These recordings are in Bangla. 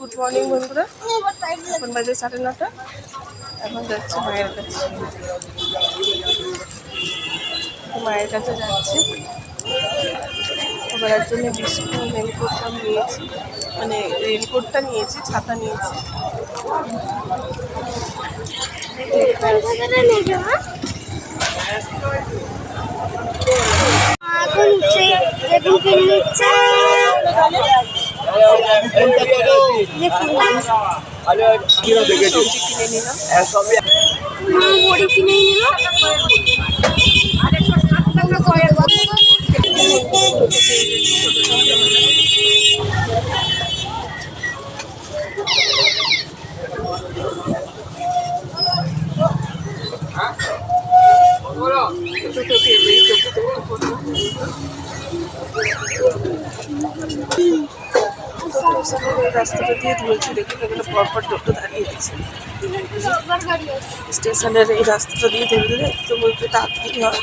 গুড মর্নিং বন্ধুরা, এখন বাজে 9:30। এখন যাচ্ছি মায়ের কাছে। মায়ের কাছে যাচ্ছি। ওবার জন্য বিস্কুট রেনকোটটা নিয়েছি, মানে রেনকোটটা নিয়েছি, ছাতা নিয়েছি। সবজি কিনে নিলাম। রাস্তাটা দিয়ে ধরেছি, দেখুন এখানে পরপর টোটো দাঁড়িয়ে আছে। স্টেশনের এই রাস্তাটা দিয়ে ধরে দিলে একটু একটু তাড়াতাড়ি হয়,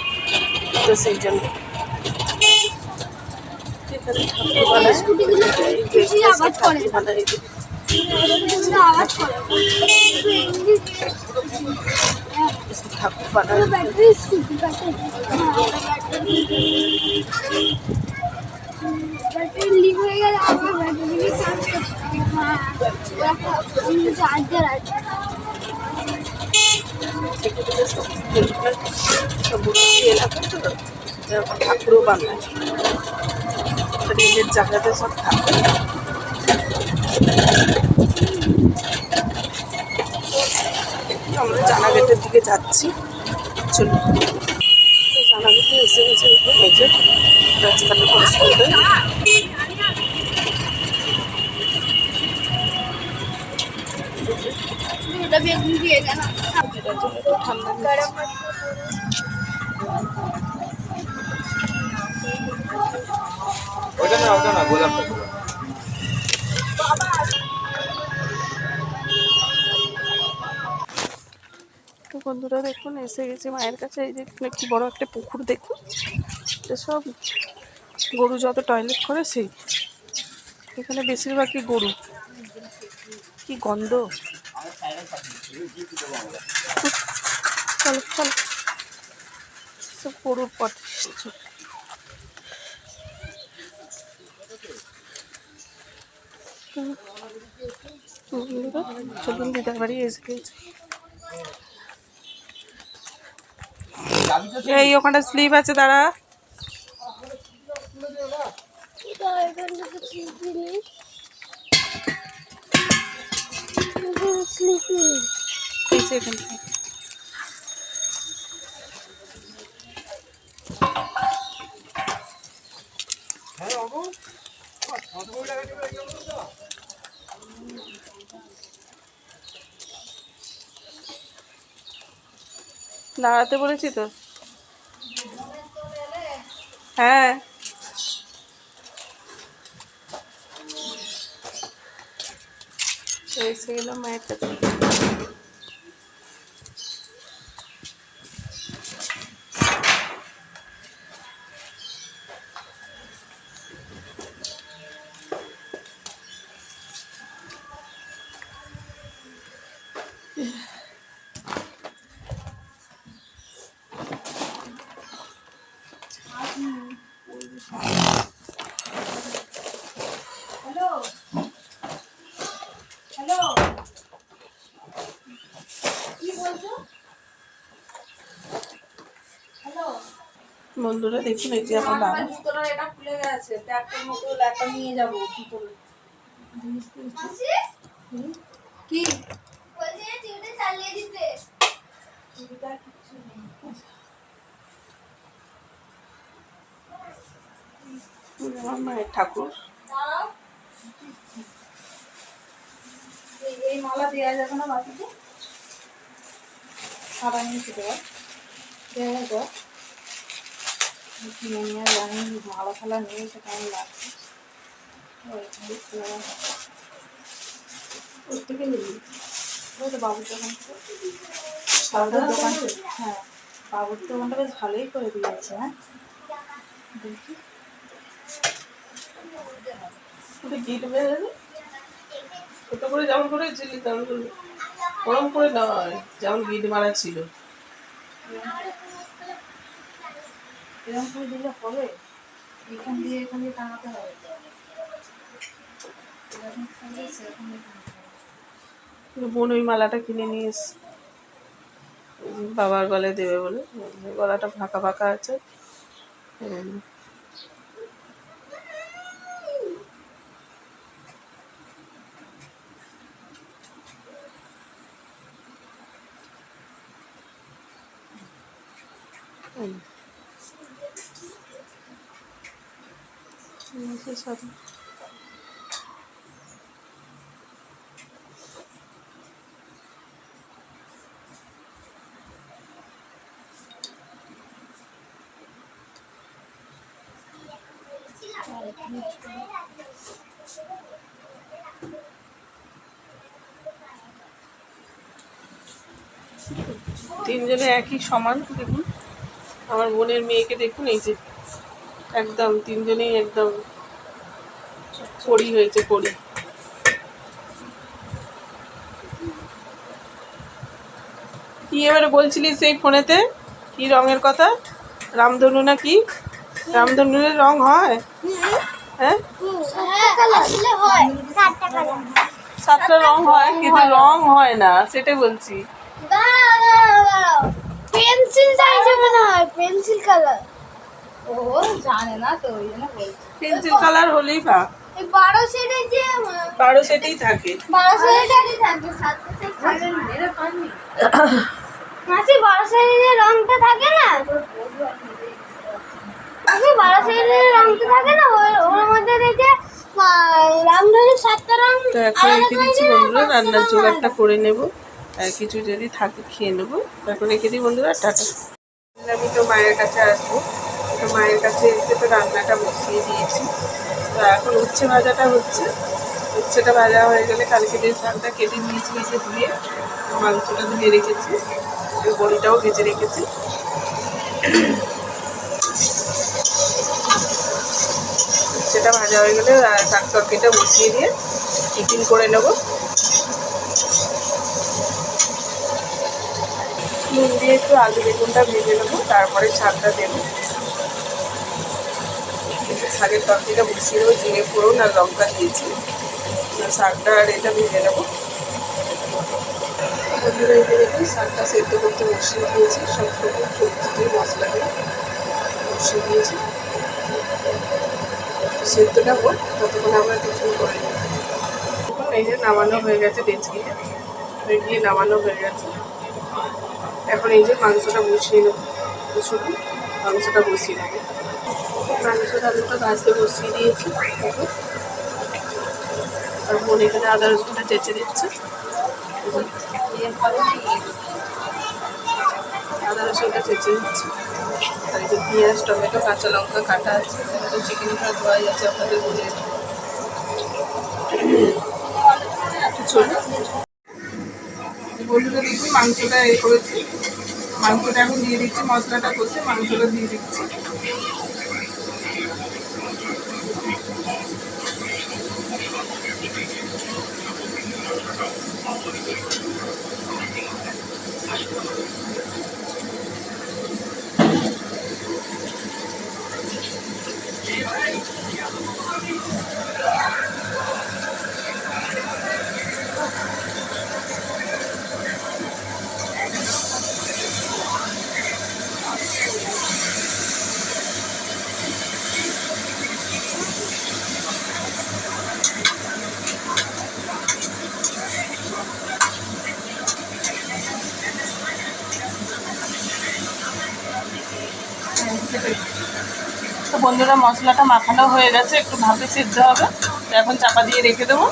তো সেই জন্য এখানে ঠাকুর বানায়। ঠাকুর বানায় ব্যাটারি লিক হয়ে গেলে আবার ব্যাটারি চার্জ করতে হবে। চার্জার আছে। এলাকা তো এরকম ঠাকুরও বানায়, রেলের জায়গাতে সব ঠাকুর। আমরা জানাগেটের দিকে যাচ্ছি, চলুন। জানাগেটে এসে গেছে, মেঝে রাস্তাটা ক্রস করবে। ওটা না গোলাপ। তো বন্ধুরা দেখুন, এসে গেছি মায়ের কাছে। এই যে কি বড় একটা পুকুর দেখুন, সব গরু যত টয়লেট করে সেই এখানে বেশিরভাগই গরু। কি গন্ধ! চলো চলো, সব গরুর পথ। চলুন, দিদার বাড়ি এসে গেছে। এই ওখানটা স্লিপ আছে, দাঁড়া। দাঁড়াতে বলেছি তো। হ্যাঁ, এসে গেলাম মায়ের কাছে। বন্ধুরা দেখুন, এই যে আমার বাবা। এটা খুলে গেছে, ট্যাপের মতো ল্যাপা নিয়ে যাবো কি করে? কি বলছে টিভিটা চালিয়ে দিতে? টিভিটা কিছু নেই। আমার মায়ের ঠাকুর। এই মালা দেওয়া যাবে না বাকিতে? সাদা নিয়ে দেওয়া দেওয়া যাবে। জানি মালা ফালা নিয়ে এসে কেমন লাগছে। থেকে নিবি তো বাবুর দোকান, বাবুর দোকান। হ্যাঁ, বাবুর দোকানটা বেশ ভালোই করে দিয়েছে। হ্যাঁ, দেখি গিট বেরোবে। ছোট করে যেমন করে ঝিলি তেমন করে, ওরম করে নয় যেমন বিট মারা ছিল। এরকম করে দিলে হবে, এখান দিয়ে টাঙাতে হবে, এরকম করে সেরকম দিয়ে টাঙাতে হবে। কিন্তু বোন ওই মালাটা কিনে নিয়ে এসছে বাবার গলায় দেবে বলে, গলাটা ফাঁকা ফাঁকা আছে। সাথে 3 জনে একই সমান। দেখুন আমার বোনের মেয়েকে দেখুন, এই যে একদম 3 জনেই একদম পরি হয়েছে, পরি। কি এবারে বলছিলিস সেই ফোনেতে, কি রঙের কথা? রামধনু না কি? রামধনুর রং হয়? হ্যাঁ, 7টা রং হয় কিন্তু রং হয় না, সেটাই বলছি। পেন্সিল সাইজে মনে হয়, পেন্সিল কালার। ও জানে না তো, ওই জন্য বলছি। পেন্সিল কালার হলেই পা এই 12 শেডের যে 12 সেটেই থাকে। 12 শেডেরই থাকে, 7 শেড থাকে না। মেরে পাননি। মাসি 12 শেডের যে রংটা থাকে না, মাসি 12 শেডের রংটা থাকে না, ওর মধ্যে দেখে রামধনুর 7টা রং। তো এখন রেখে দিচ্ছি বন্ধুরা, রান্নার জোগাড়টা করে নেব, আর কিছু যদি থাকে খেয়ে নেবো। এখন রেখে দিই বন্ধুরা, টাটা। আমি তো মায়ের কাছে আসবো, তো মায়ের কাছে এসে তো রান্নাটা বসিয়ে দিয়েছি। তো এখন উচ্ছে ভাজাটা হচ্ছে, উচ্ছেটা ভাজা হয়ে গেলে কালকে যে শাকটা কেটে নিয়েছি যে ধুয়ে, মাংসটা ধুয়ে রেখেছি, ওই বড়িটাও ভেজে রেখেছি। উচ্ছেটা ভাজা হয়ে গেলে শাক তরকারিটা বসিয়ে দিয়ে টিফিন করে নেব। নুন দিয়ে একটু আলু বেগুনটা ভেজে নেবো, তারপরে শাকটা দেবো। শাকের তরকারিটা বসিয়ে দেবো, জিরে ফোড়ন আর লঙ্কা দিয়েছি। শাকটা আর এটা ভেজে নেবো। দেখুন শাকটা সেদ্ধ করতে বসিয়ে দিয়েছি, সব রকম সবজি দিয়ে মশলা দিয়ে বসিয়ে দিয়েছি। সেদ্ধটা হোক, ততক্ষণ আমরা টিফিন করে নেব। দেখুন এই যে নামানো হয়ে গেছে, ডেচকিতে গিয়ে নামানো হয়ে গেছে। এখন এই যে মাংসটা বসিয়ে নেবো, শুধু মাংসটা বসিয়ে নেবো। মাংসটা আলুটা ভাজতে বসিয়ে দিয়েছি। দেখুন আর বোন এখানে আদা রসুনটা চেঁচে দিচ্ছে। আদা রসুনটা চেঁচে দিচ্ছি। আর এই যে পেঁয়াজ, টমেটো, কাঁচা লঙ্কা কাটা আছে। চিকেনটা ধোয়াই আছে আপনাদের বলে। বন্ধুরা দেখুন মাংসটা করেছি, মাংসটা এখন দিয়ে দিচ্ছি, মশলাটা কষে মাংসটা দিয়ে দিচ্ছি। তো বন্ধুরা মশলাটা মাখানো হয়ে গেছে, একটু ভাপে সিদ্ধ হবে। তো এখন চাপা দিয়ে রেখে দেবো।